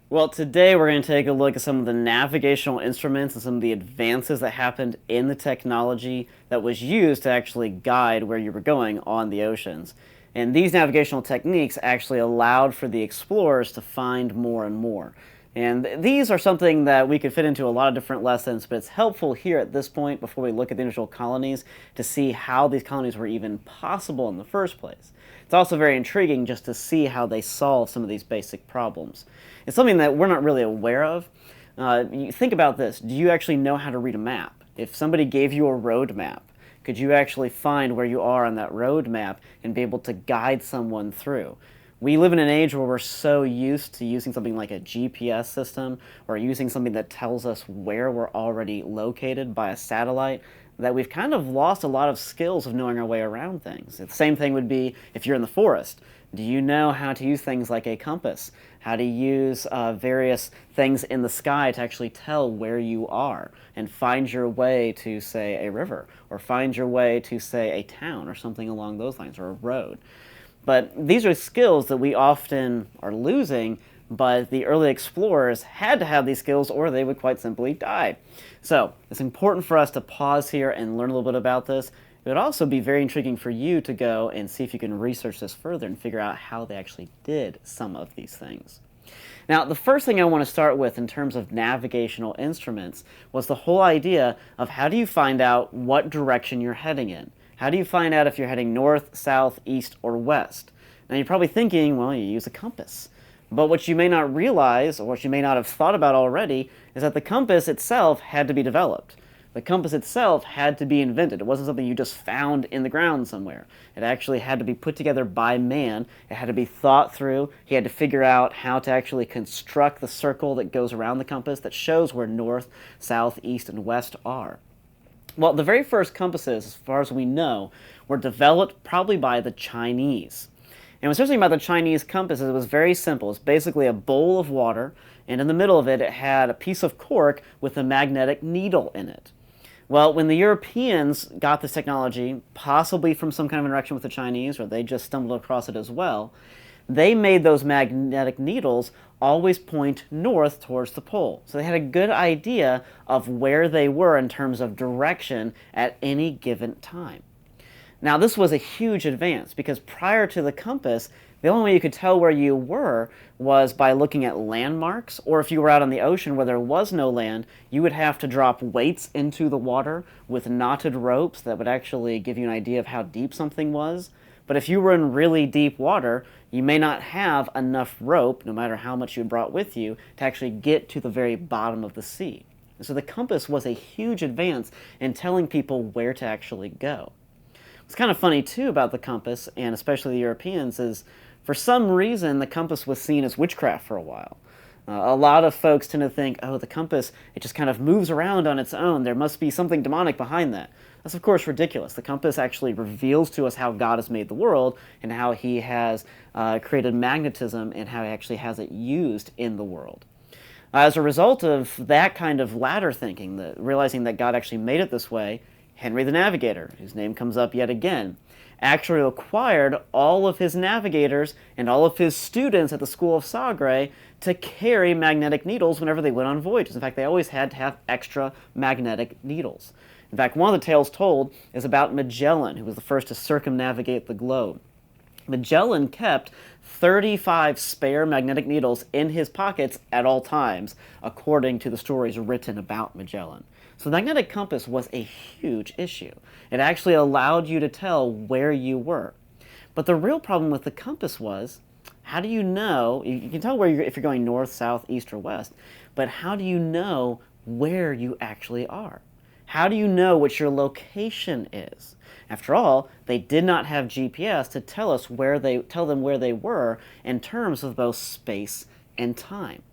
Well, today we're going to take a look at some of the navigational instruments and some of the advances that happened in the technology that was used to actually guide where you were going on the oceans. And these navigational techniques actually allowed for the explorers to find more and more. And these are something that we could fit into a lot of different lessons, but it's helpful here at this point before we look at the individual colonies to see how these colonies were even possible in the first place. It's also very intriguing just to see how they solve some of these basic problems. It's something that we're not really aware of. You think about this. Do you actually know how to read a map? If somebody gave you a road map, could you actually find where you are on that road map and be able to guide someone through? We live in an age where we're so used to using something like a GPS system or using something that tells us where we're already located by a satellite that we've kind of lost a lot of skills of knowing our way around things. The same thing would be if you're in the forest. Do you know how to use things like a compass? How to use various things in the sky to actually tell where you are and find your way to, say, a river or find your way to, say, a town or something along those lines or a road? But these are skills that we often are losing, but the early explorers had to have these skills or they would quite simply die. So it's important for us to pause here and learn a little bit about this. It would also be very intriguing for you to go and see if you can research this further and figure out how they actually did some of these things. Now, the first thing I want to start with in terms of navigational instruments was the whole idea of how do you find out what direction you're heading in? How do you find out if you're heading north, south, east, or west? Now, you're probably thinking, well, you use a compass. But what you may not realize, or what you may not have thought about already, is that the compass itself had to be developed. The compass itself had to be invented. It wasn't something you just found in the ground somewhere. It actually had to be put together by man. It had to be thought through. He had to figure out how to actually construct the circle that goes around the compass that shows where north, south, east, and west are. Well, the very first compasses, as far as we know, were developed probably by the Chinese. And what's interesting about the Chinese compass is it was very simple. It's basically a bowl of water, and in the middle of it, it had a piece of cork with a magnetic needle in it. Well, when the Europeans got this technology, possibly from some kind of interaction with the Chinese, or they just stumbled across it as well, they made those magnetic needles always point north towards the pole. So they had a good idea of where they were in terms of direction at any given time. Now, this was a huge advance because prior to the compass, the only way you could tell where you were was by looking at landmarks, or if you were out on the ocean where there was no land, you would have to drop weights into the water with knotted ropes that would actually give you an idea of how deep something was. But if you were in really deep water, you may not have enough rope, no matter how much you brought with you, to actually get to the very bottom of the sea. And so the compass was a huge advance in telling people where to actually go. What's kind of funny too about the compass, and especially the Europeans, is for some reason the compass was seen as witchcraft for a while. A lot of folks tend to think, oh, the compass, it just kind of moves around on its own. There must be something demonic behind that. That's, of course, ridiculous. The compass actually reveals to us how God has made the world and how he has created magnetism and how he actually has it used in the world. As a result of that kind of ladder thinking, realizing that God actually made it this way, Henry the Navigator, whose name comes up yet again, actually required all of his navigators and all of his students at the School of Sagre to carry magnetic needles whenever they went on voyages. In fact, they always had to have extra magnetic needles. In fact, one of the tales told is about Magellan, who was the first to circumnavigate the globe. Magellan kept 35 spare magnetic needles in his pockets at all times, according to the stories written about Magellan. So the magnetic compass was a huge issue. It actually allowed you to tell where you were. But the real problem with the compass was, how do you know, you can tell where if you're going north, south, east, or west, but how do you know where you actually are? How do you know what your location is? After all, they did not have GPS to tell them where they were in terms of both space and time.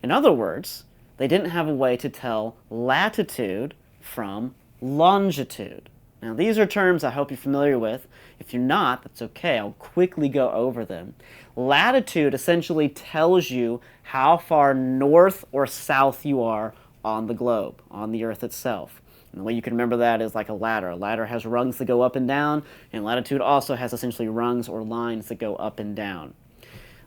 In other words, they didn't have a way to tell latitude from longitude. Now, these are terms I hope you're familiar with. If you're not, that's okay. I'll quickly go over them. Latitude essentially tells you how far north or south you are on the globe, on the Earth itself. And the way you can remember that is like a ladder. A ladder has rungs that go up and down, and latitude also has essentially rungs or lines that go up and down.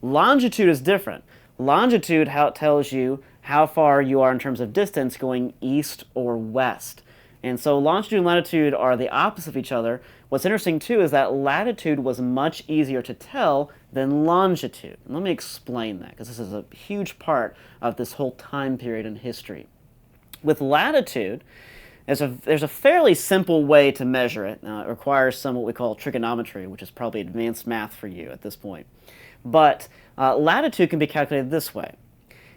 Longitude is different. Longitude how it tells you how far you are in terms of distance going east or west. And so longitude and latitude are the opposite of each other. What's interesting too is that latitude was much easier to tell than longitude. And let me explain that, because this is a huge part of this whole time period in history. With latitude, there's a fairly simple way to measure it. Now, it requires some what we call trigonometry, which is probably advanced math for you at this point. But latitude can be calculated this way.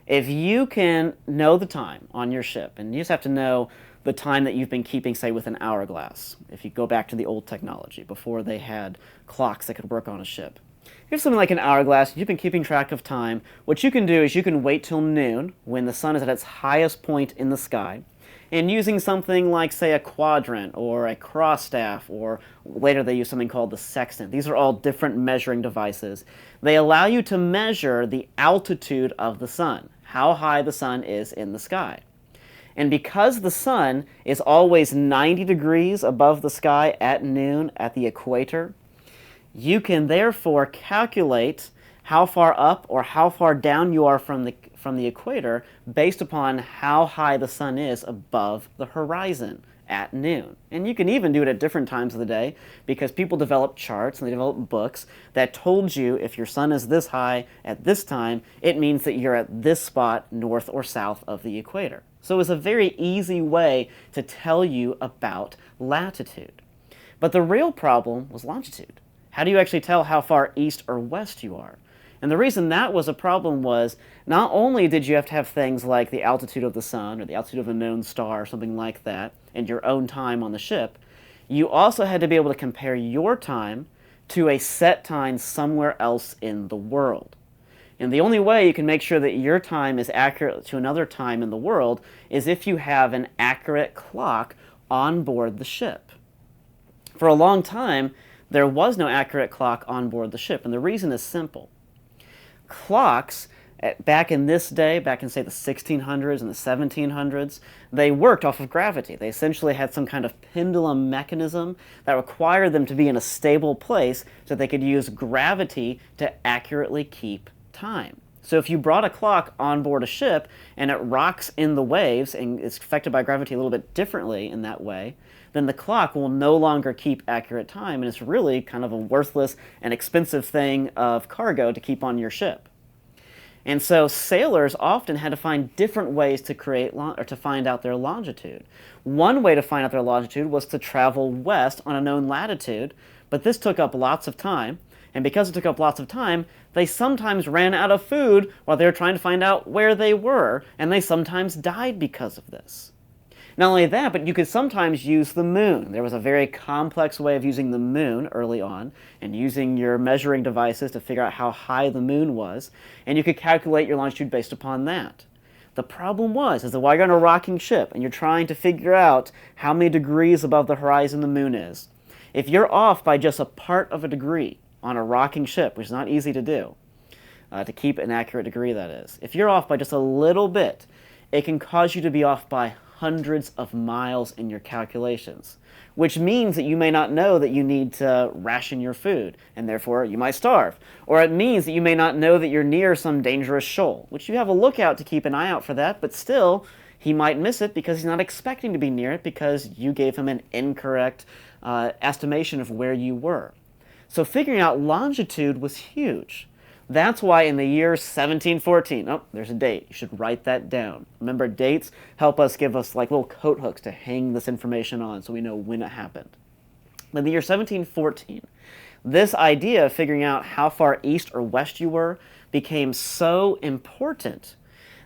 If you can know the time on your ship, and you just have to know the time that you've been keeping, say, with an hourglass, if you go back to the old technology, before they had clocks that could work on a ship. If you have something like an hourglass, you've been keeping track of time, what you can do is you can wait till noon, when the sun is at its highest point in the sky, and using something like, say, a quadrant or a cross staff, or later they use something called the sextant. These are all different measuring devices. They allow you to measure the altitude of the sun, how high the sun is in the sky. And because the sun is always 90 degrees above the sky at noon at the equator, you can therefore calculate how far up or how far down you are from the equator based upon how high the sun is above the horizon at noon. And you can even do it at different times of the day, because people develop charts and they develop books that told you if your sun is this high at this time, it means that you're at this spot north or south of the equator. So it was a very easy way to tell you about latitude. But the real problem was longitude. How do you actually tell how far east or west you are? And the reason that was a problem was not only did you have to have things like the altitude of the sun or the altitude of a known star or something like that and your own time on the ship, you also had to be able to compare your time to a set time somewhere else in the world. And the only way you can make sure that your time is accurate to another time in the world is if you have an accurate clock on board the ship. For a long time, there was no accurate clock on board the ship, and the reason is simple. Clocks, back in this day, back in, say, the 1600s and the 1700s, they worked off of gravity. They essentially had some kind of pendulum mechanism that required them to be in a stable place so they could use gravity to accurately keep time. So if you brought a clock on board a ship and it rocks in the waves and is affected by gravity a little bit differently in that way, then the clock will no longer keep accurate time, and it's really kind of a worthless and expensive thing of cargo to keep on your ship. And so sailors often had to find different ways to create or to find out their longitude. One way to find out their longitude was to travel west on a known latitude, but this took up lots of time. And because it took up lots of time, they sometimes ran out of food while they were trying to find out where they were, and they sometimes died because of this. Not only that, but you could sometimes use the moon. There was a very complex way of using the moon early on, and using your measuring devices to figure out how high the moon was, and you could calculate your longitude based upon that. The problem is that while you're on a rocking ship and you're trying to figure out how many degrees above the horizon the moon is, if you're off by just a part of a degree on a rocking ship, which is not easy to do, to keep an accurate degree, that is. If you're off by just a little bit, it can cause you to be off by hundreds of miles in your calculations, which means that you may not know that you need to ration your food, and therefore you might starve. Or it means that you may not know that you're near some dangerous shoal, which you have a lookout to keep an eye out for that, but still, he might miss it because he's not expecting to be near it because you gave him an incorrect estimation of where you were. So figuring out longitude was huge. That's why in the year 1714, oh, there's a date. You should write that down. Remember, dates help us give us like little coat hooks to hang this information on so we know when it happened. In the year 1714, this idea of figuring out how far east or west you were became so important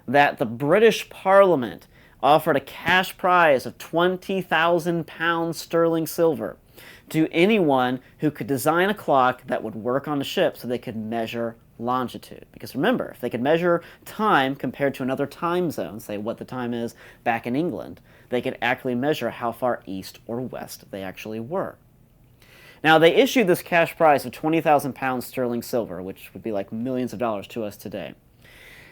that the British Parliament offered a cash prize of 20,000 pounds sterling silver to anyone who could design a clock that would work on the ship so they could measure longitude. Because remember, if they could measure time compared to another time zone, say what the time is back in England, they could actually measure how far east or west they actually were. Now, they issued this cash prize of 20,000 pounds sterling silver, which would be like millions of dollars to us today.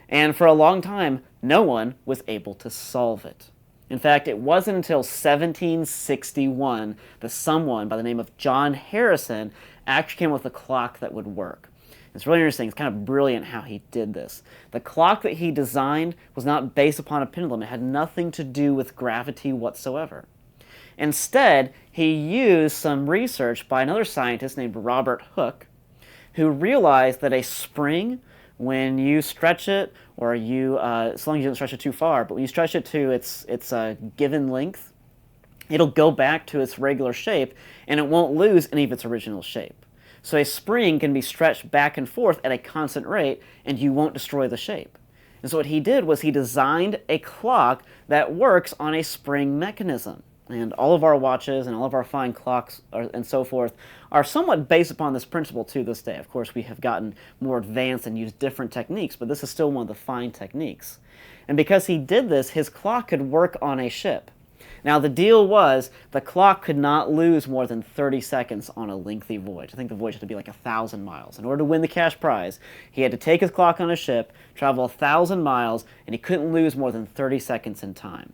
And for a long time, no one was able to solve it. In fact, it wasn't until 1761 that someone by the name of John Harrison actually came up with a clock that would work. It's really interesting. It's kind of brilliant how he did this. The clock that he designed was not based upon a pendulum. It had nothing to do with gravity whatsoever. Instead, he used some research by another scientist named Robert Hooke, who realized that a spring, when you stretch it, or as long as you don't stretch it too far, but when you stretch it to its given length, it'll go back to its regular shape, and it won't lose any of its original shape. So a spring can be stretched back and forth at a constant rate, and you won't destroy the shape. And so what he did was he designed a clock that works on a spring mechanism. And all of our watches and all of our fine clocks and so forth are somewhat based upon this principle to this day. Of course, we have gotten more advanced and used different techniques, but this is still one of the fine techniques. And because he did this, his clock could work on a ship. Now, the deal was the clock could not lose more than 30 seconds on a lengthy voyage. I think the voyage had to be like 1,000 miles. In order to win the cash prize, he had to take his clock on a ship, travel 1,000 miles, and he couldn't lose more than 30 seconds in time.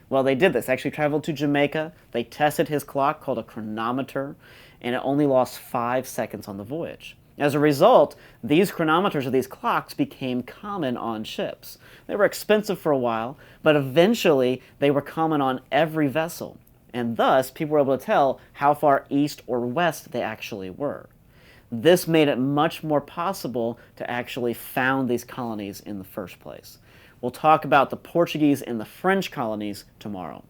Well, they did this. They actually traveled to Jamaica. They tested his clock, called a chronometer, and it only lost 5 seconds on the voyage. As a result, these chronometers or these clocks became common on ships. They were expensive for a while, but eventually they were common on every vessel, and thus people were able to tell how far east or west they actually were. This made it much more possible to actually found these colonies in the first place. We'll talk about the Portuguese and the French colonies tomorrow.